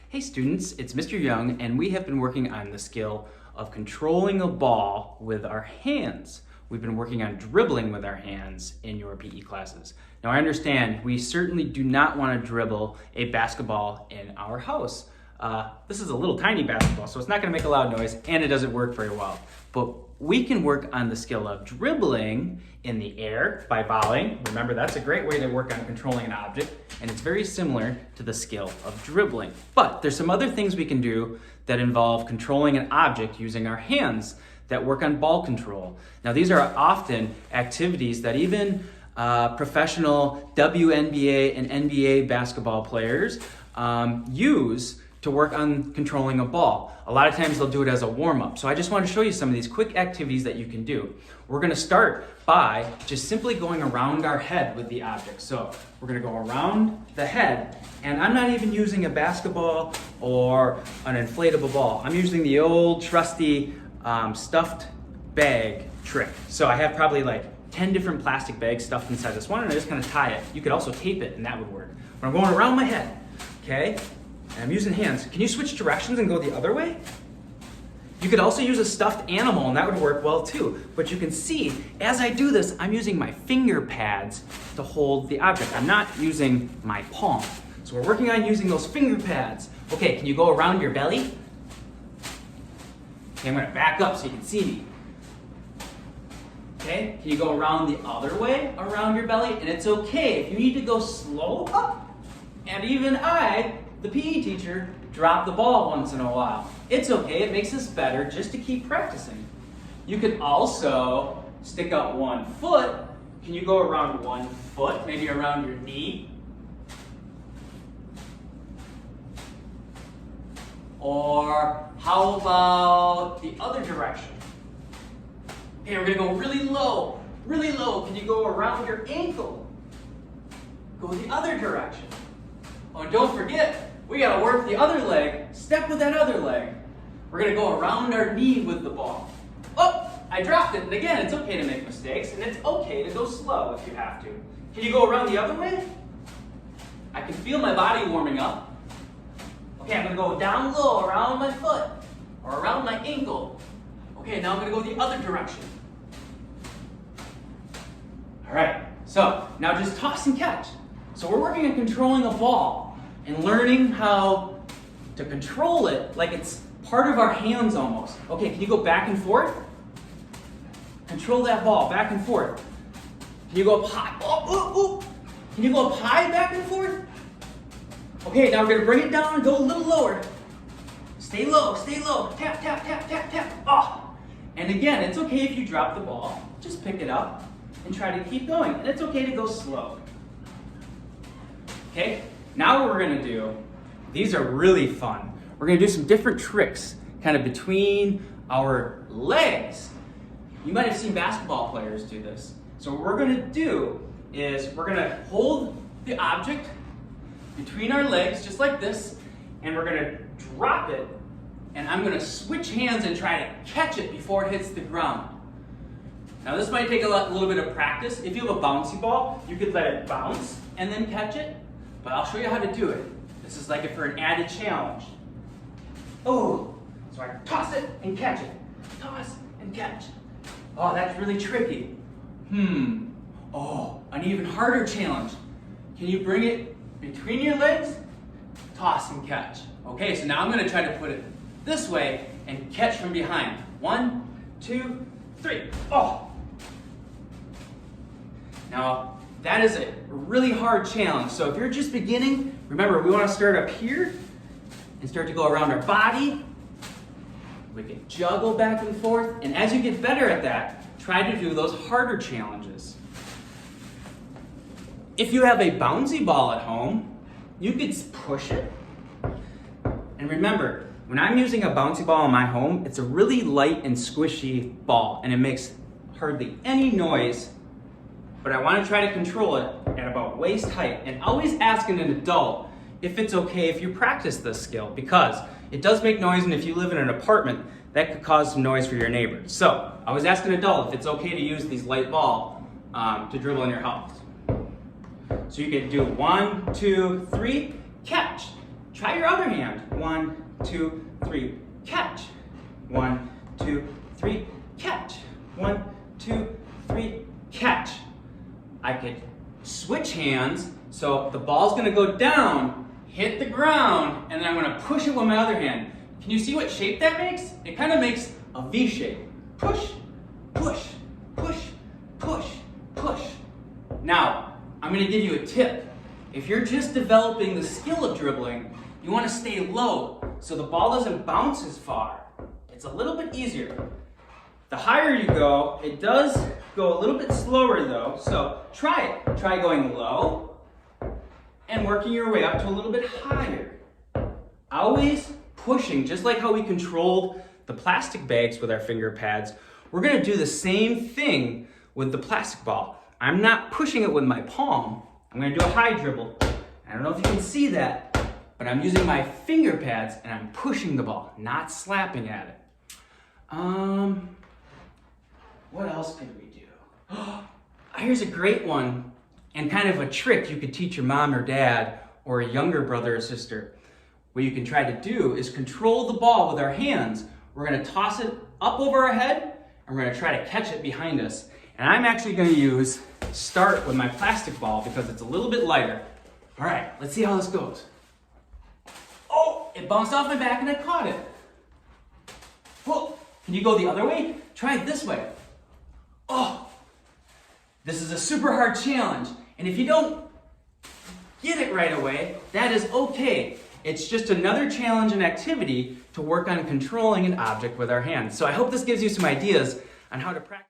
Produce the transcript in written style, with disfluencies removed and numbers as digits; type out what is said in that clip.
Hey students, it's Mr. Young, and we have been working on the skill of controlling a ball with our hands. We've been working on dribbling with our hands in your PE classes. Now I understand we certainly do not want to dribble a basketball in our house. This is a little tiny basketball, so it's not going to make a loud noise, and it doesn't work very well. But we can work on the skill of dribbling in the air by volleying. Remember, that's a great way to work on controlling an object, and it's very similar to the skill of dribbling. But there's some other things we can do that involve controlling an object using our hands that work on ball control. Now, these are often activities that even professional WNBA and NBA basketball players use to work on controlling a ball. A lot of times they'll do it as a warm-up. So I just want to show you some of these quick activities that you can do. We're going to start by just simply going around our head with the object. So we're going to go around the head, and I'm not even using a basketball or an inflatable ball. I'm using the old trusty stuffed bag trick. So I have probably like 10 different plastic bags stuffed inside this one, and I just kind of tie it. You could also tape it, and that would work. But I'm going around my head, okay? And I'm using hands. Can you switch directions and go the other way? You could also use a stuffed animal, and that would work well too. But you can see, as I do this, I'm using my finger pads to hold the object. I'm not using my palm. So we're working on using those finger pads. Okay, can you go around your belly? Okay, I'm gonna back up so you can see me. Okay, can you go around the other way, around your belly? And it's okay if you need to go slow up. And even I, the PE teacher, drop the ball once in a while. It's okay, it makes us better just to keep practicing. You could also stick out one foot. Can you go around one foot, maybe around your knee? Or how about the other direction? Okay, we're gonna go really low, really low. Can you go around your ankle? Go the other direction. Oh, and don't forget, we gotta work the other leg. Step with that other leg. We're gonna go around our knee with the ball. Oh, I dropped it. And again, it's okay to make mistakes, and it's okay to go slow if you have to. Can you go around the other way? I can feel my body warming up. Okay, I'm gonna go down low around my foot or around my ankle. Okay, now I'm gonna go the other direction. All right, so now just toss and catch. So we're working on controlling a ball and learning how to control it like it's part of our hands almost. Okay, can you go back and forth? Control that ball, back and forth. Can you go up high? Oh. Can you go up high, back and forth? Okay, now we're gonna bring it down and go a little lower. Stay low, tap, tap, tap, tap, tap. Oh. And again, it's okay if you drop the ball. Just pick it up and try to keep going. And it's okay to go slow. Okay, now what we're gonna do, these are really fun. We're gonna do some different tricks kind of between our legs. You might have seen basketball players do this. So what we're gonna do is we're gonna hold the object between our legs just like this, and we're gonna drop it, and I'm gonna switch hands and try to catch it before it hits the ground. Now this might take a little bit of practice. If you have a bouncy ball, you could let it bounce and then catch it, but I'll show you how to do it. This is like it for an added challenge. Oh, so I toss it and catch it. Toss and catch. Oh, that's really tricky. Oh, an even harder challenge. Can you bring it between your legs? Toss and catch. Okay, so now I'm gonna try to put it this way and catch from behind. 1, 2, 3. Oh! Now, that is a really hard challenge. So if you're just beginning, remember we wanna start up here and start to go around our body. We can juggle back and forth. And as you get better at that, try to do those harder challenges. If you have a bouncy ball at home, you could push it. And remember, when I'm using a bouncy ball in my home, it's a really light and squishy ball, and it makes hardly any noise, but I want to try to control it at about waist height. And always ask an adult if it's okay if you practice this skill, because it does make noise, and if you live in an apartment, that could cause some noise for your neighbors. So I always ask an adult if it's okay to use these light ball to dribble in your house. So you can do 1, 2, 3, catch, Try your other hand. 1, 2, 3, catch. 1, 2, 3, catch. 1, 2, 3, catch. I could switch hands, so the ball's gonna go down, hit the ground, and then I'm gonna push it with my other hand. Can you see what shape that makes? It kind of makes a V shape. Push, push, push, push, push. Now, I'm gonna give you a tip. If you're just developing the skill of dribbling, you wanna stay low so the ball doesn't bounce as far. It's a little bit easier. The higher you go, it does go a little bit slower though, so try it. Try going low and working your way up to a little bit higher. Always pushing, just like how we controlled the plastic bags with our finger pads, we're gonna do the same thing with the plastic ball. I'm not pushing it with my palm. I'm gonna do a high dribble. I don't know if you can see that, but I'm using my finger pads and I'm pushing the ball, not slapping at it. What else could we do? Here's a great one and kind of a trick you could teach your mom or dad or a younger brother or sister. What you can try to do is control the ball with our hands. We're gonna toss it up over our head and we're gonna try to catch it behind us. And I'm actually gonna start with my plastic ball because it's a little bit lighter. All right, let's see how this goes. Oh, it bounced off my back and I caught it. Whoa, can you go the other way? Try it this way. Oh, this is a super hard challenge. And if you don't get it right away, that is okay. It's just another challenge and activity to work on controlling an object with our hands. So I hope this gives you some ideas on how to practice.